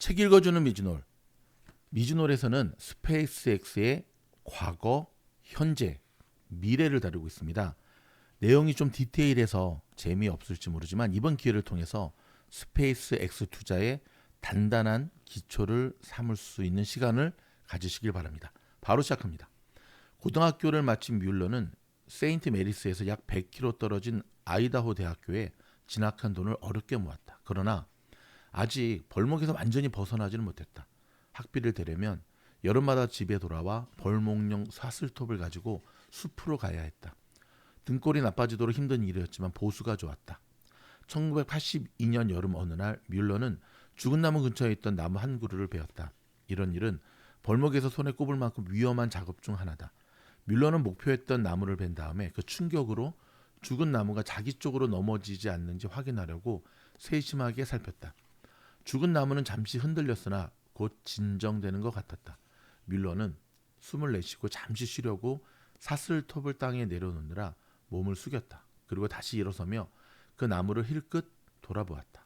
책 읽어주는 미즈놀. 미즈놀에서는 스페이스X의 과거, 현재, 미래를 다루고 있습니다. 내용이 좀 디테일해서 재미없을지 모르지만 이번 기회를 통해서 스페이스X 투자에 단단한 기초를 삼을 수 있는 시간을 가지시길 바랍니다. 바로 시작합니다. 고등학교를 마친 뮬러는 세인트 메리스에서 약 100km 떨어진 아이다호 대학교에 진학한 돈을 어렵게 모았다. 그러나 아직 벌목에서 완전히 벗어나지는 못했다. 학비를 대려면 여름마다 집에 돌아와 벌목용 사슬톱을 가지고 숲으로 가야 했다. 등골이 나빠지도록 힘든 일이었지만 보수가 좋았다. 1982년 여름 어느 날 뮬러는 죽은 나무 근처에 있던 나무 한 그루를 베었다. 이런 일은 벌목에서 손에 꼽을 만큼 위험한 작업 중 하나다. 뮬러는 목표했던 나무를 벤 다음에 그 충격으로 죽은 나무가 자기 쪽으로 넘어지지 않는지 확인하려고 세심하게 살폈다. 죽은 나무는 잠시 흔들렸으나 곧 진정되는 것 같았다. 뮬러는 숨을 내쉬고 잠시 쉬려고 사슬톱을 땅에 내려놓느라 몸을 숙였다. 그리고 다시 일어서며 그 나무를 힐끗 돌아보았다.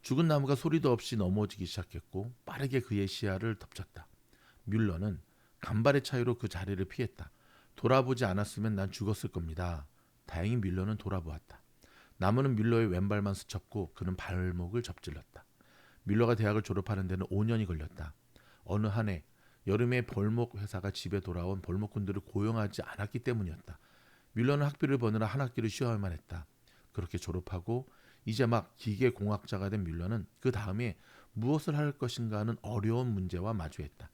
죽은 나무가 소리도 없이 넘어지기 시작했고 빠르게 그의 시야를 덮쳤다. 뮬러는 간발의 차이로 그 자리를 피했다. 돌아보지 않았으면 난 죽었을 겁니다. 다행히 뮬러는 돌아보았다. 나무는 뮬러의 왼발만 스쳤고 그는 발목을 접질렀다. 뮬러가 대학을 졸업하는 데는 5년이 걸렸다. 어느 한 해 여름에 벌목 회사가 집에 돌아온 벌목꾼들을 고용하지 않았기 때문이었다. 뮬러는 학비를 버느라 한 학기를 쉬어야만 했다. 그렇게 졸업하고 이제 막 기계공학자가 된 뮬러는 그 다음에 무엇을 할 것인가 하는 어려운 문제와 마주했다.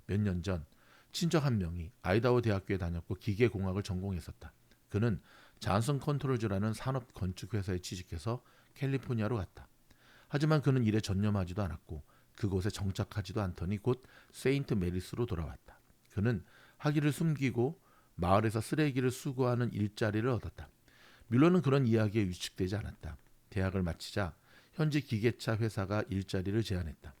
몇 년 전 친척 한 명이 아이다호 대학교에 다녔고 기계공학을 전공했었다. 그는 잔슨 컨트롤즈라는 산업 건축 회사에 취직해서 캘리포니아로 갔다. 하지만 그는 일에 전념하지도 않았고 그곳에 정착하지도 않더니 곧 세인트 메리스로 돌아왔다. 그는 학위를 숨기고 마을에서 쓰레기를 수거하는 일자리를 얻었다. 뮬러는 그런 이야기에 위축되지 않았다. 대학을 마치자 현지 기계차 회사가 일자리를 제안했다.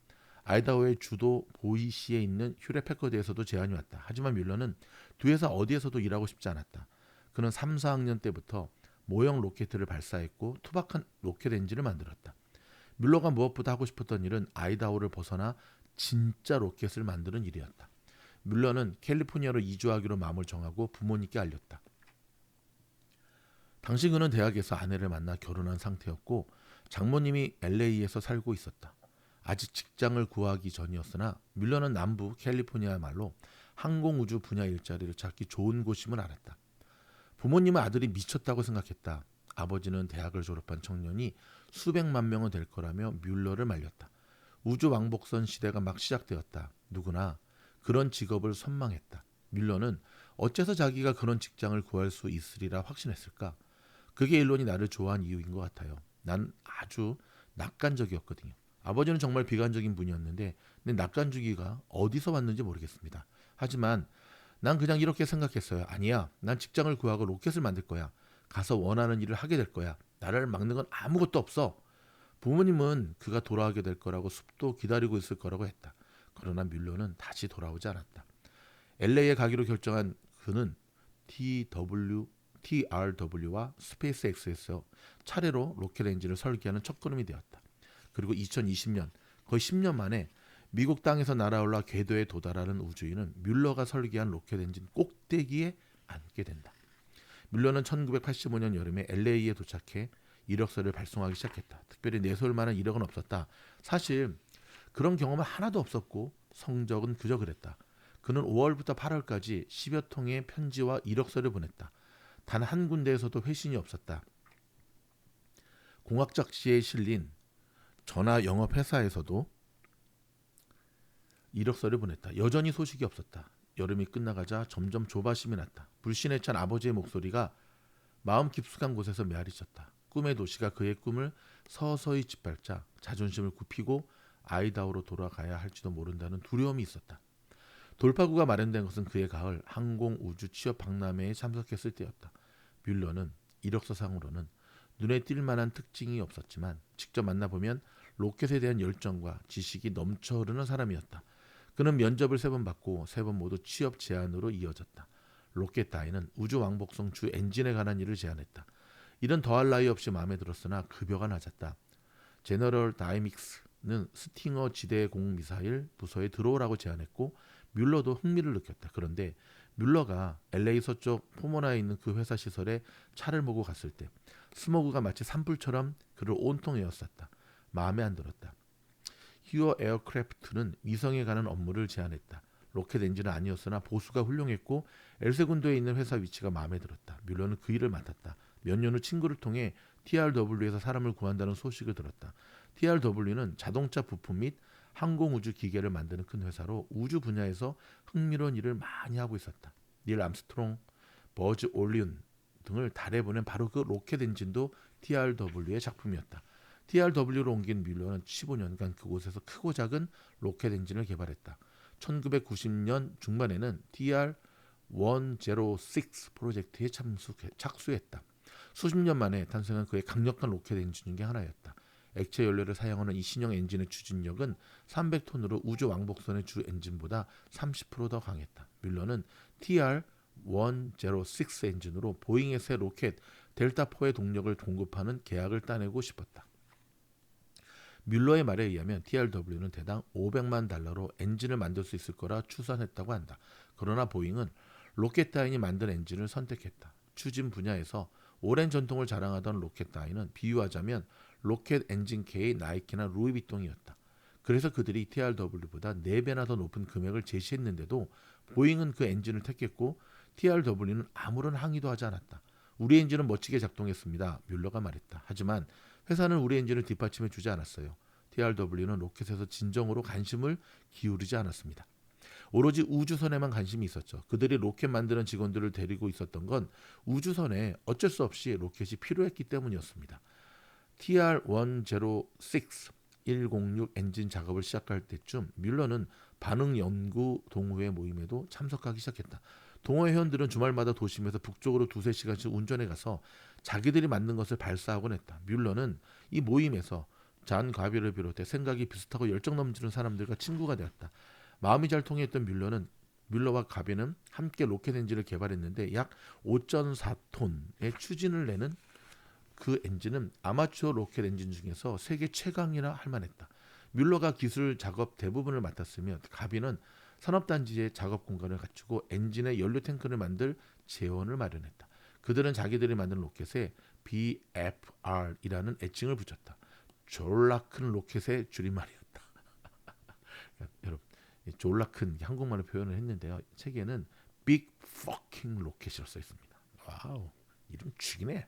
아이다호의 주도 보이시에 있는 휴렛 패커드에서도 제안이 왔다. 하지만 뮬러는 두 회사 어디에서도 일하고 싶지 않았다. 그는 3, 4학년 때부터 모형 로켓을 발사했고 투박한 로켓 엔진을 만들었다. 뮬러가 무엇보다 하고 싶었던 일은 아이다호를 벗어나 진짜 로켓을 만드는 일이었다. 뮬러는 캘리포니아로 이주하기로 마음을 정하고 부모님께 알렸다. 당시 그는 대학에서 아내를 만나 결혼한 상태였고 장모님이 LA에서 살고 있었다. 아직 직장을 구하기 전이었으나 뮬러는 남부 캘리포니아야말로 항공우주 분야 일자리를 찾기 좋은 곳임을 알았다. 부모님은 아들이 미쳤다고 생각했다. 아버지는 대학을 졸업한 청년이 수백만 명은 될 거라며 뮬러를 말렸다. 우주 왕복선 시대가 막 시작되었다. 누구나 그런 직업을 선망했다. 뮬러는 어째서 자기가 그런 직장을 구할 수 있으리라 확신했을까? 그게 일론이 나를 좋아한 이유인 것 같아요. 난 아주 낙관적이었거든요. 아버지는 정말 비관적인 분이었는데 내 낙관주기가 어디서 왔는지 모르겠습니다. 하지만 난 그냥 이렇게 생각했어요. 아니야, 난 직장을 구하고 로켓을 만들 거야. 가서 원하는 일을 하게 될 거야. 나를 막는 건 아무것도 없어. 부모님은 그가 돌아오게 될 거라고 숲도 기다리고 있을 거라고 했다. 그러나 뮬러는 다시 돌아오지 않았다. LA에 가기로 결정한 그는 TRW와 스페이스X에서 차례로 로켓 엔진을 설계하는 첫걸음이 되었다. 그리고 2020년, 거의 10년 만에 미국 땅에서 날아올라 궤도에 도달하는 우주인은 뮬러가 설계한 로켓 엔진 꼭대기에 앉게 된다. 뮬러는 1985년 여름에 LA에 도착해 이력서를 발송하기 시작했다. 특별히 내세울 만한 이력은 없었다. 사실 그런 경험은 하나도 없었고 성적은 그저 그랬다. 그는 5월부터 8월까지 10여 통의 편지와 이력서를 보냈다. 단 한 군데에서도 회신이 없었다. 공학 잡지에 실린 전화 영업 회사에서도 이력서를 보냈다. 여전히 소식이 없었다. 여름이 끝나가자 점점 조바심이 났다. 불신에 찬 아버지의 목소리가 마음 깊숙한 곳에서 메아리쳤다. 꿈의 도시가 그의 꿈을 서서히 짓밟자 자존심을 굽히고 아이다호로 돌아가야 할지도 모른다는 두려움이 있었다. 돌파구가 마련된 것은 그의 가을 항공우주 취업 박람회에 참석했을 때였다. 뮬러는 이력서상으로는 눈에 띌 만한 특징이 없었지만 직접 만나보면 로켓에 대한 열정과 지식이 넘쳐 흐르는 사람이었다. 그는 면접을 3번 받고 3번 모두 취업 제안으로 이어졌다. 로켓 따위는 우주 왕복선 주 엔진에 관한 일을 제안했다. 이런 더할 나위 없이 마음에 들었으나 급여가 낮았다. 제너럴 다이믹스 스팅어 지대공 미사일 부서에 들어오라고 제안했고 뮬러도 흥미를 느꼈다. 그런데 뮬러가 LA 서쪽 포모나에 있는 그 회사 시설에 차를 몰고 갔을 때 스모그가 마치 산불처럼 그를 온통 에워쌌다. 마음에 안 들었다. 히어 에어크래프트는 위성에 관한 업무를 제안했다. 로켓 엔진은 아니었으나 보수가 훌륭했고 엘세 군도에 있는 회사 위치가 마음에 들었다. 뮬러는 그 일을 맡았다. 몇 년 후 친구를 통해 TRW에서 사람을 구한다는 소식을 들었다. TRW는 자동차 부품 및 항공우주 기계를 만드는 큰 회사로 우주 분야에서 흥미로운 일을 많이 하고 있었다. 닐 암스트롱, 버즈 올리온 등을 달에 보낸 바로 그 로켓 엔진도 TRW의 작품이었다. TRW로 옮긴 뮬러는 15년간 그곳에서 크고 작은 로켓 엔진을 개발했다. 1990년 중반에는 TR-106 프로젝트에 착수했다. 수십 년 만에 탄생한 그의 강력한 로켓 엔진 중에 하나였다. 액체 연료를 사용하는 이 신형 엔진의 추진력은 300톤으로 우주 왕복선의 주 엔진보다 30%더 강했다. 뮬러는 TR-106 엔진으로 보잉의 새 로켓 델타4의 동력을 공급하는 계약을 따내고 싶었다. 뮬러의 말에 의하면 TRW는 대당 $500만 엔진을 만들 수 있을 거라 추산했다고 한다. 그러나 보잉은 로켓다인이 만든 엔진을 선택했다. 추진 분야에서 오랜 전통을 자랑하던 로켓다인은 비유하자면 로켓 엔진계의 나이키나 루이비통이었다. 그래서 그들이 TRW보다 4배나 더 높은 금액을 제시했는데도 보잉은 그 엔진을 택했고 TRW는 아무런 항의도 하지 않았다. 우리 엔진은 멋지게 작동했습니다. 뮬러가 말했다. 하지만 회사는 우리 엔진을 뒷받침해 주지 않았어요. TRW는 로켓에서 진정으로 관심을 기울이지 않았습니다. 오로지 우주선에만 관심이 있었죠. 그들이 로켓 만드는 직원들을 데리고 있었던 건 우주선에 어쩔 수 없이 로켓이 필요했기 때문이었습니다. TR-106 엔진 작업을 시작할 때쯤 뮬러는 반응 연구 동호회 모임에도 참석하기 시작했다. 동호회 회원들은 주말마다 도심에서 북쪽으로 2-3시간씩 운전해 가서 자기들이 만든 것을 발사하곤 했다. 뮬러는 이 모임에서 잔 가비를 비롯해 생각이 비슷하고 열정 넘치는 사람들과 친구가 되었다. 마음이 잘 통했던 뮬러와 가비는 함께 로켓 엔진을 개발했는데 약 5.4톤의 추진을 내는 그 엔진은 아마추어 로켓 엔진 중에서 세계 최강이라 할 만했다. 뮬러가 기술 작업 대부분을 맡았으며 가비는 산업단지의 작업 공간을 갖추고 엔진의 연료 탱크를 만들 재원을 마련했다. 그들은 자기들이 만든 로켓에 BFR이라는 애칭을 붙였다. 졸라 큰 로켓의 줄임말이었다. 여러분, 졸라 큰 한국말로 표현을 했는데요. 책에는 Big Fucking Rocket이라고 써 있습니다. 와우, 이름 죽이네.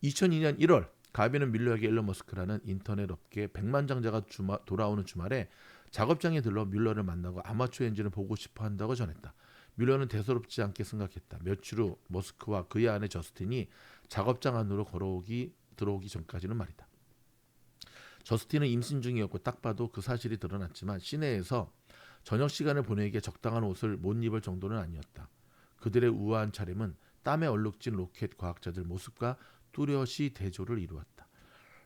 2002년 1월 가비는 뮬러에게 일론 머스크라는 인터넷 업계 백만장자가 돌아오는 주말에 작업장에 들러 뮬러를 만나고 아마추어 엔진을 보고 싶어 한다고 전했다. 뮬러는 대수롭지 않게 생각했다. 며칠 후 머스크와 그의 아내 저스틴이 작업장 안으로 들어오기 전까지는 말이다. 저스틴은 임신 중이었고 딱 봐도 그 사실이 드러났지만 시내에서 저녁 시간을 보내기에 적당한 옷을 못 입을 정도는 아니었다. 그들의 우아한 차림은 땀에 얼룩진 로켓 과학자들 모습과 뚜렷이 대조를 이루었다.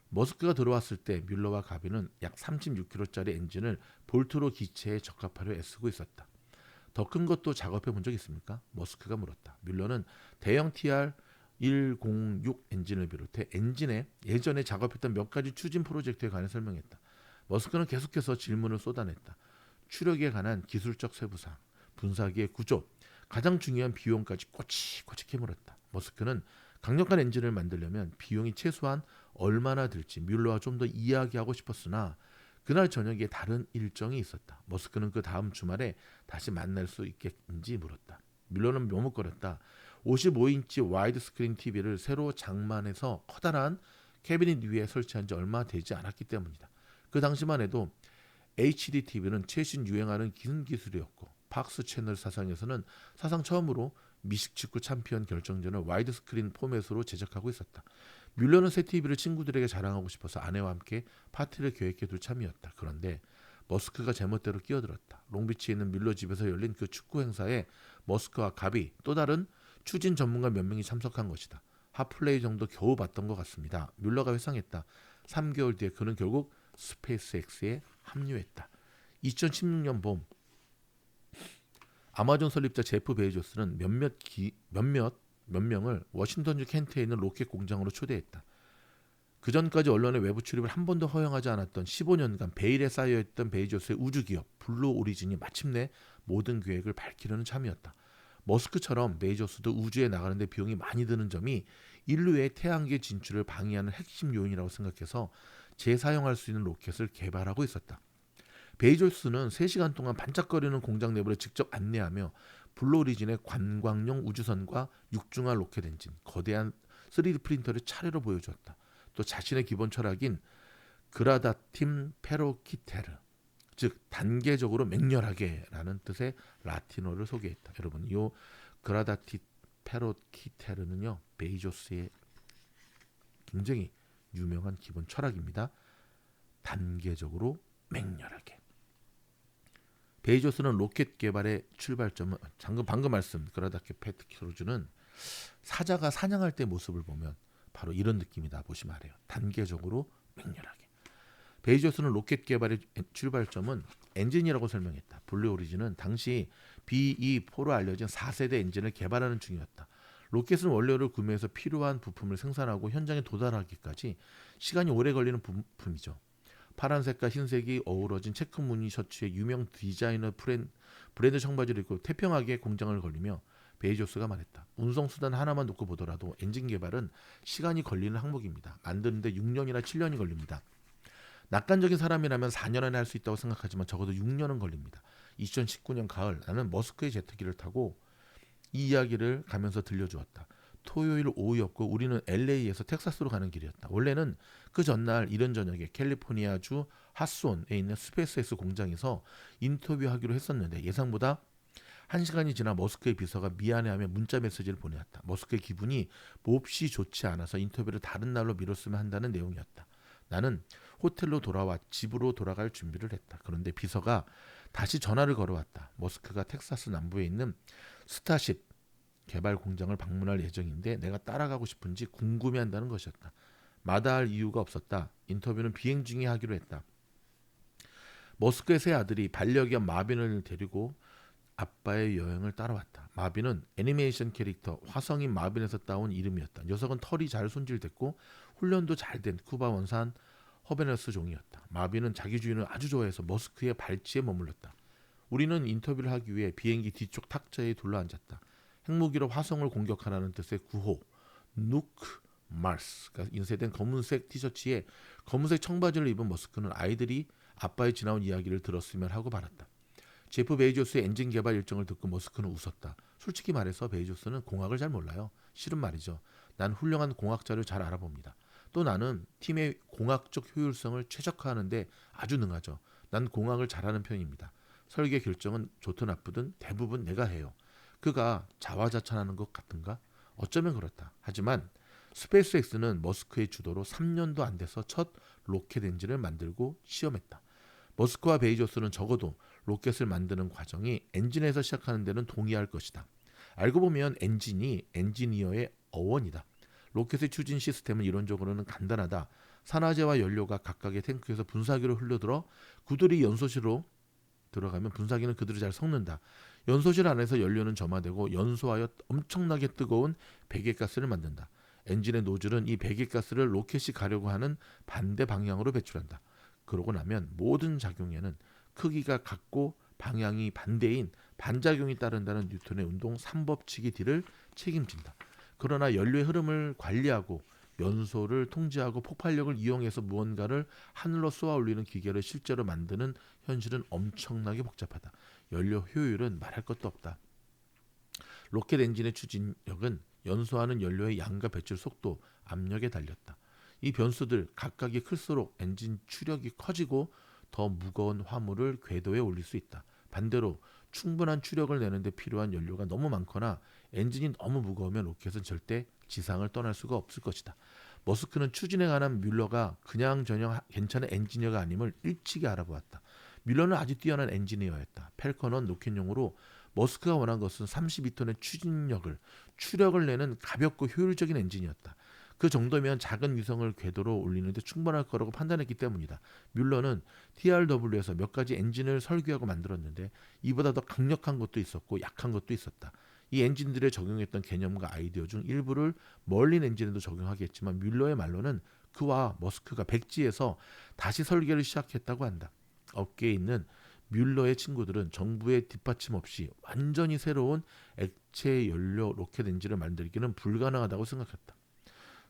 머스크가 들어왔을 때 뮬러와 가비는 약 36kg짜리 엔진을 볼트로 기체에 적합하려 애쓰고 있었다. 더 큰 것도 작업해 본 적 있습니까? 머스크가 물었다. 뮬러는 대형 TR-106 엔진을 비롯해 엔진에 예전에 작업했던 몇 가지 추진 프로젝트에 관해 설명했다. 머스크는 계속해서 질문을 쏟아냈다. 추력에 관한 기술적 세부사항, 분사기의 구조, 가장 중요한 비용까지 꼬치꼬치 캐물었다. 머스크는 강력한 엔진을 만들려면 비용이 최소한 얼마나 들지 뮬러와 좀 더 이야기하고 싶었으나 그날 저녁에 다른 일정이 있었다. 머스크는 그 다음 주말에 다시 만날 수 있겠는지 물었다. 뮬러는 머뭇거렸다. 55인치 와이드 스크린 TV를 새로 장만해서 커다란 캐비닛 위에 설치한 지 얼마 되지 않았기 때문이다. 그 당시만 해도 HD TV는 최신 유행하는 기술이었고 팍스 채널 사상에서는 사상 처음으로 미식축구 챔피언 결정전을 와이드 스크린 포맷으로 제작하고 있었다. 뮬러는 새 TV를 친구들에게 자랑하고 싶어서 아내와 함께 파티를 계획해둘 참이었다. 그런데 머스크가 제멋대로 끼어들었다. 롱비치에 있는 뮬러 집에서 열린 그 축구 행사에 머스크와 가비 또 다른 추진 전문가 몇 명이 참석한 것이다. 핫플레이 정도 겨우 봤던 것 같습니다. 뮬러가 회상했다. 3개월 뒤에 그는 결국 스페이스X에 합류했다. 2016년 봄 아마존 설립자 제프 베이조스는 몇 명을 워싱턴주 켄트에 있는 로켓 공장으로 초대했다. 그전까지 언론의 외부 출입을 한 번도 허용하지 않았던 15년간 베일에 쌓여있던 베이조스의 우주기업 블루 오리진이 마침내 모든 계획을 밝히려는 참이었다. 머스크처럼 베이조스도 우주에 나가는데 비용이 많이 드는 점이 인류의 태양계 진출을 방해하는 핵심 요인이라고 생각해서 재사용할 수 있는 로켓을 개발하고 있었다. 베이조스는 3시간 동안 반짝거리는 공장 내부를 직접 안내하며 블루 오리진의 관광용 우주선과 육중한 로켓 엔진, 거대한 3D 프린터를 차례로 보여주었다. 또 자신의 기본 철학인 그라다팀 페로키테르, 즉 단계적으로 맹렬하게라는 뜻의 라틴어를 소개했다. 여러분, 이 그라다티 페로키테르는요, 베이조스의 굉장히 유명한 기본 철학입니다. 단계적으로 맹렬하게. 베이조스는 로켓 개발의 출발점은 방금 말씀 그라다티 페로키테르는 사자가 사냥할 때 모습을 보면 바로 이런 느낌이다 보시면 알아요. 단계적으로 맹렬하게. 베이조스는 로켓 개발의 출발점은 엔진이라고 설명했다. 블루 오리진은 당시 BE4로 알려진 4세대 엔진을 개발하는 중이었다. 로켓은 원료를 구매해서 필요한 부품을 생산하고 현장에 도달하기까지 시간이 오래 걸리는 부품이죠. 파란색과 흰색이 어우러진 체크 무늬 셔츠에 유명 디자이너 브랜드 청바지를 입고 태평하게 공장을 걸리며 베이조스가 말했다. 운송수단 하나만 놓고 보더라도 엔진 개발은 시간이 걸리는 항목입니다. 만드는데 6년이나 7년이 걸립니다. 낙관적인 사람이라면 4년 안에 할 수 있다고 생각하지만 적어도 6년은 걸립니다. 2019년 가을 나는 머스크의 제트기를 타고 이 이야기를 가면서 들려주었다. 토요일 오후였고 우리는 LA에서 텍사스로 가는 길이었다. 원래는 그 전날 이른 저녁에 캘리포니아주 하스온에 있는 스페이스X 공장에서 인터뷰하기로 했었는데 예상보다 1시간이 지나 머스크의 비서가 미안해하며 문자 메시지를 보내왔다. 머스크의 기분이 몹시 좋지 않아서 인터뷰를 다른 날로 미뤘으면 한다는 내용이었다. 나는 호텔로 돌아와 집으로 돌아갈 준비를 했다. 그런데 비서가 다시 전화를 걸어왔다. 머스크가 텍사스 남부에 있는 스타쉽 개발 공장을 방문할 예정인데 내가 따라가고 싶은지 궁금해한다는 것이었다. 마다할 이유가 없었다. 인터뷰는 비행 중에 하기로 했다. 머스크의 새 아들이 반려견 마빈을 데리고 아빠의 여행을 따라왔다. 마빈은 애니메이션 캐릭터 화성인 마빈에서 따온 이름이었다. 녀석은 털이 잘 손질됐고 훈련도 잘 된 쿠바 원산 허베너스 종이었다. 마빈은 자기 주인을 아주 좋아해서 머스크의 발치에 머물렀다. 우리는 인터뷰를 하기 위해 비행기 뒤쪽 탁자에 둘러앉았다. 핵무기로 화성을 공격하라는 뜻의 구호 누크 마스가 인쇄된 검은색 티셔츠에 검은색 청바지를 입은 머스크는 아이들이 아빠의 지나온 이야기를 들었으면 하고 말았다. 제프 베이조스의 엔진 개발 일정을 듣고 머스크는 웃었다. 솔직히 말해서 베이조스는 공학을 잘 몰라요. 실은 말이죠. 난 훌륭한 공학자를 잘 알아봅니다. 또 나는 팀의 공학적 효율성을 최적화하는데 아주 능하죠. 난 공학을 잘하는 편입니다. 설계 결정은 좋든 나쁘든 대부분 내가 해요. 그가 자화자찬하는 것 같은가? 어쩌면 그렇다. 하지만 스페이스X는 머스크의 주도로 3년도 안 돼서 첫 로켓 엔진을 만들고 시험했다. 머스크와 베이조스는 적어도 로켓을 만드는 과정이 엔진에서 시작하는 데는 동의할 것이다. 알고 보면 엔진이 엔지니어의 어원이다. 로켓의 추진 시스템은 이론적으로는 간단하다. 산화제와 연료가 각각의 탱크에서 분사기로 흘러들어 구들이 연소실로 들어가면 분사기는 그들을 잘 섞는다. 연소실 안에서 연료는 점화되고 연소하여 엄청나게 뜨거운 배기가스를 만든다. 엔진의 노즐은 이 배기가스를 로켓이 가려고 하는 반대 방향으로 배출한다. 그러고 나면 모든 작용에는 크기가 같고 방향이 반대인 반작용이 따른다는 뉴턴의 운동 3법칙이 뒤를 책임진다. 그러나 연료의 흐름을 관리하고 연소를 통제하고 폭발력을 이용해서 무언가를 하늘로 쏘아 올리는 기계를 실제로 만드는 현실은 엄청나게 복잡하다. 연료 효율은 말할 것도 없다. 로켓 엔진의 추진력은 연소하는 연료의 양과 배출 속도, 압력에 달렸다. 이 변수들 각각이 클수록 엔진 추력이 커지고 더 무거운 화물을 궤도에 올릴 수 있다. 반대로 충분한 추력을 내는데 필요한 연료가 너무 많거나 엔진이 너무 무거우면 로켓은 절대 지상을 떠날 수가 없을 것이다. 머스크는 추진에 관한 뮬러가 그냥저냥 괜찮은 엔지니어가 아님을 일찍이 알아보았다. 뮬러는 아주 뛰어난 엔지니어였다. 펠컨1 로켓용으로 머스크가 원한 것은 32톤의 추력을 내는 가볍고 효율적인 엔진이었다. 그 정도면 작은 위성을 궤도로 올리는데 충분할 거라고 판단했기 때문이다. 뮬러는 TRW에서 몇 가지 엔진을 설계하고 만들었는데 이보다 더 강력한 것도 있었고 약한 것도 있었다. 이 엔진들에 적용했던 개념과 아이디어 중 일부를 멀린 엔진에도 적용하겠지만 뮬러의 말로는 그와 머스크가 백지에서 다시 설계를 시작했다고 한다. 업계에 있는 뮬러의 친구들은 정부의 뒷받침 없이 완전히 새로운 액체 연료 로켓 엔진을 만들기는 불가능하다고 생각했다.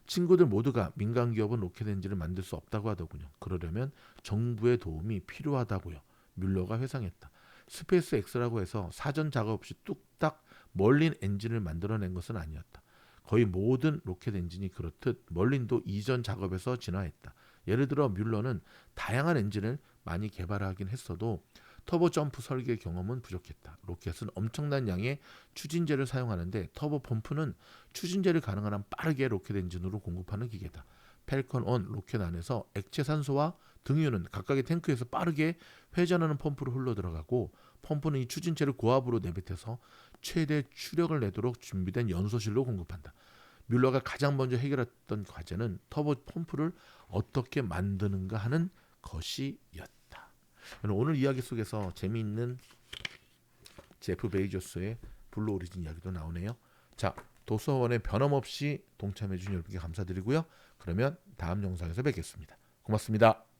친구들 모두가 민간 기업은 로켓 엔진을 만들 수 없다고 하더군요. 그러려면 정부의 도움이 필요하다고요. 뮬러가 회상했다. 스페이스 X라고 해서 사전 작업 없이 뚝딱 멀린 엔진을 만들어낸 것은 아니었다. 거의 모든 로켓 엔진이 그렇듯 멀린도 이전 작업에서 진화했다. 예를 들어 뮬러는 다양한 엔진을 많이 개발하긴 했어도 터보 점프 설계 경험은 부족했다. 로켓은 엄청난 양의 추진제를 사용하는데 터보 펌프는 추진제를 가능한 한 빠르게 로켓 엔진으로 공급하는 기계다. 펠컨 1 로켓 안에서 액체 산소와 등유는 각각의 탱크에서 빠르게 회전하는 펌프로 흘러 들어가고 펌프는 이 추진체를 고압으로 내뱉어서 최대 추력을 내도록 준비된 연소실로 공급한다. 뮬러가 가장 먼저 해결했던 과제는 터보 펌프를 어떻게 만드는가 하는 것이었다. 오늘 이야기 속에서 재미있는 제프 베이조스의 블루 오리진 이야기도 나오네요. 자, 도서원에 변함없이 동참해 주신 여러분께 감사드리고요. 그러면 다음 영상에서 뵙겠습니다. 고맙습니다.